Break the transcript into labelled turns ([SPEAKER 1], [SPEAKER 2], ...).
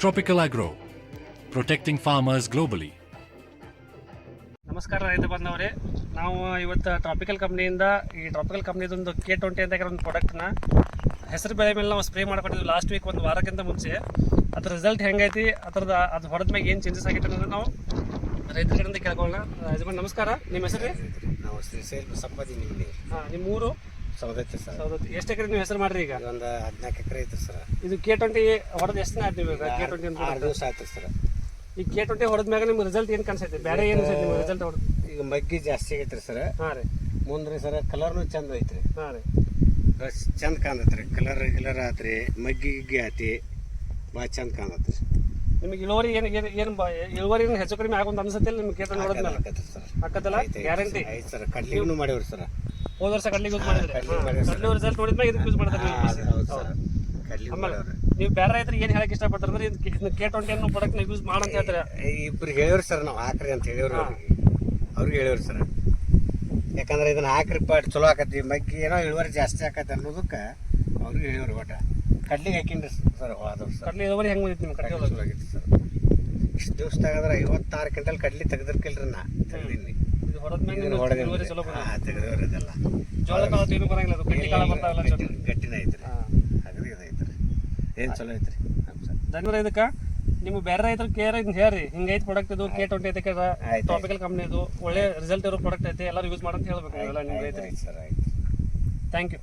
[SPEAKER 1] Tropical Agro, protecting farmers globally.
[SPEAKER 2] ನಮಸ್ಕಾರ ರೈತ ಬಂದವರೇ, ನಾವು ಇವತ್ತು ಟ್ರಾಪಿಕಲ್ ಕಂಪ್ನಿಯಿಂದ ಈ ಟ್ರಾಪಿಕಲ್ ಕಂಪ್ನಿದೊಂದು K20 ಅಂತ ಒಂದು ಪ್ರಾಡಕ್ಟ್ನ ಹೆಸರು ಬೆಳೆ ಮೇಲೆ ನಾವು ಸ್ಪ್ರೇ ಮಾಡ್ಕೊಟ್ಟಿದ್ವಿ ಲಾಸ್ಟ್ ವೀಕ್, ಒಂದು ವಾರಕ್ಕಿಂತ ಮುಂಚೆ. ಅದ್ರ ರಿಸಲ್ಟ್ ಹೆಂಗೈತಿ, ಅದು ಹೊಡೆದ ಮ್ಯಾಗ ಏನು ಚೇಂಜಸ್ ಆಗೈತೆ ಅನ್ನೋದು ನಾವು ರೈತರ ಕಡೆಯಿಂದ ಕೇಳ್ಕೊಳ್ಳೋಣ. ಯಜಮಾನ್ ನಮಸ್ಕಾರ, ನಿಮ್ಮ ಹೆಸರು ರೀ?
[SPEAKER 3] ನಾವು ಶ್ರೀಶೈಲ್ ಸಂಪಾದಿ ನಿಮ್ಮಲ್ಲಿ.
[SPEAKER 2] ಹಾಂ, ನಿಮ್ಮ ಊರು?
[SPEAKER 3] ಸೌದತ್ತಿ ಸರ್.
[SPEAKER 2] ಸೌದತ್ತಿ. ಎಷ್ಟು ಎಕರೆ ನೀವು ಹೆಸರು ಮಾಡ್ರಿ ಈಗ?
[SPEAKER 3] ಒಂದು 14 ಎಕರೆ ಐತ್ರಿ ಸರ್.
[SPEAKER 2] ಇದು K20 ಹೊಡೆದು ಎಷ್ಟು ಆಯ್ತು ನೀವು ಈಗ? K20 ಅಂತ
[SPEAKER 3] 6 ದಿವಸ ಆಯ್ತು ಸರ್.
[SPEAKER 2] ಈ K20 ಹೊಡೆದ ಮ್ಯಾಗ ನಿಮ್ಗೆ ರಿಸಲ್ಟ್ ಏನು ಕಾಣಿಸೈತಿ? ಬೇರೆ ಏನು ಅನ್ಸೈತಿ ನಿಮ್ಗೆ ರಿಸಲ್ಟ್ ಹೊಡೆದು?
[SPEAKER 3] ಈಗ ಮಗ್ಗಿ ಜಾಸ್ತಿ ಆಗೈತ್ರಿ ಸರ್.
[SPEAKER 2] ಹಾಂ ರೀ.
[SPEAKER 3] ಮುಂದ್ರಿ ಸರ್ ಕಲರ್ನು ಚಂದ ಐತ್ರಿ.
[SPEAKER 2] ಹಾಂ ರೀ.
[SPEAKER 3] ಚಂದ ಕಾಣತ್ರಿ. ಕಲರ್ ಆತ್ರಿ, ಮಗ್ಗಿ ಗಿಗ್ಗಿ ಆತಿ, ಭಾಳ ಚಂದ ಕಾಣತ್ರಿ.
[SPEAKER 2] ನಿಮಗೆ ಇಳುವರಿ ಇಳುವರಿ ಹೆಚ್ಚು ಕಡಿಮೆ ಆಗೊಂದು ಅನ್ಸತ್ತಿಲ್ಲ ನಿಮ್ಗೆ K20 ಹೊಡೆದ್ಮೇಲೆ?
[SPEAKER 3] ಸರ್
[SPEAKER 2] ಹಾಕತ್ತಲ್ಲ, ಗ್ಯಾರಂಟಿ
[SPEAKER 3] ಐತೆ ಸರ್. ಕಡ್ಲಿಗೂ ಮಾಡೇವ್ರಿ ಸರ್.
[SPEAKER 2] ಹೋದ ವರ್ಷ ಕಡ್ಲಿಗೆ ಯೂಸ್ ಮಾಡಿದ್ರೆ ಕಡ್ಲಿ ರಿಸಲ್ಟ್ ನೋಡಿದ್ಮೇಲೆ ಇದಕ್ಕೆ ಯೂಸ್ ಮಾಡ್ತಾರೆ ನೀವು. ಆಮೇಲೆ ನೀವು ಬೇರೆ ರೈತರಿಗೆ ಏನು ಹೇಳಕ್ಕೆ ಇಷ್ಟಪಡ್ತಾರೆ ಅಂದ್ರೆ ಇದು K20 ಅನ್ನೋ ಪ್ರಾಡಕ್ಟ್ನ ಯೂಸ್ ಮಾಡಂತ ಹೇಳ್ತಾರೆ.
[SPEAKER 3] ಇಬ್ರಿಗೆ ಹೇಳೇವ್ರಿ ಸರ್, ನಾವು ಹಾಕ್ರಿ ಅಂತ ಹೇಳೇವ್ರಿ ಅವ್ರಿಗೆ ಹೇಳೇವ್ರಿ ಸರ್. ಯಾಕಂದ್ರೆ ಇದನ್ನ ಹಾಕ್ರಿ ಪಾಟ್ ಚಲೋ ಆಕತಿ, ಮಗ್ಗಿ ಏನೋ ಇಳುವರಿ ಜಾಸ್ತಿ ಆಕತಿ ಅನ್ನೋದಕ್ಕೆ ಅವ್ರಿಗೆ ಹೇಳೇವ್ರಿ. ಒಟ್ಟ ಕಡ್ಲಿಗೆ ಹಾಕಿನ್ರಿ ಸರ್. ಹೋದವ್ರು ಸರ್
[SPEAKER 2] ಕಡ್ಲಿ ಇಳುವರಿ ಹೆಂಗೆ ಬಂದಿತ್ತು ನಿಮ್ಮ ಕಡ್ಲಿ?
[SPEAKER 3] ಚಲೋ ಆಗೈತಿ ಸರ್. ಇಷ್ಟು ದಿವಸದಾಗಂದ್ರೆ 56 ಕ್ವಿಂಟಲ್ ಕಡ್ಲಿ ತೆಗೆದಿರ್ಕಿಲ್ರಿ ನಾ ತೆಗ್ದೀನಿ.
[SPEAKER 2] ಇದು ಹೊಡೆದ್ಮೇಲೆ ಇಳುವರಿ ಚಲೋ ಬಂದ
[SPEAKER 3] ತೆಗೆದವ್ರಿ ಇದೆಲ್ಲ.
[SPEAKER 2] ಜೋಳ ಕಾಳು ಏನು ಬರಂಗಿಲ್ಲ, ಅದು ಕಡ್ಲಿ ಕಾಳು ಬರ್ತಾವಲ್ಲ,
[SPEAKER 3] ಗಟ್ಟಿನ ಐತ್ರಿ. ಅಗದಿ ಇದು ಐತ್ರಿ, ಏನು ಚಲೋ ಐತ್ರಿ.
[SPEAKER 2] ಧನ್ಯವಾದ. ಇದಕ್ಕೆ ನಿಮ್ಮ ಬೇರೆ ರೈತರು ಕೇರ್ ಹೇಳ್ರಿ, ಹಿಂಗೈತೆ ಪ್ರಾಡಕ್ಟ್ ಇದು K20 ಐತೆ, ಟ್ರಾಪಿಕಲ್ ಕಂಪ್ನಿ ಇದು ಒಳ್ಳೆ ರಿಸಲ್ಟ್ ಇರೋ ಪ್ರಾಡಕ್ಟ್ ಐತೆ, ಎಲ್ಲರೂ ಯೂಸ್ ಮಾಡಂತ ಹೇಳ್ಬೇಕು ಎಲ್ಲ ನಿಮ್ಮ ರೈತರಿಗೆ.
[SPEAKER 3] ಸರ್ ಆಯ್ತು.
[SPEAKER 2] Thank you.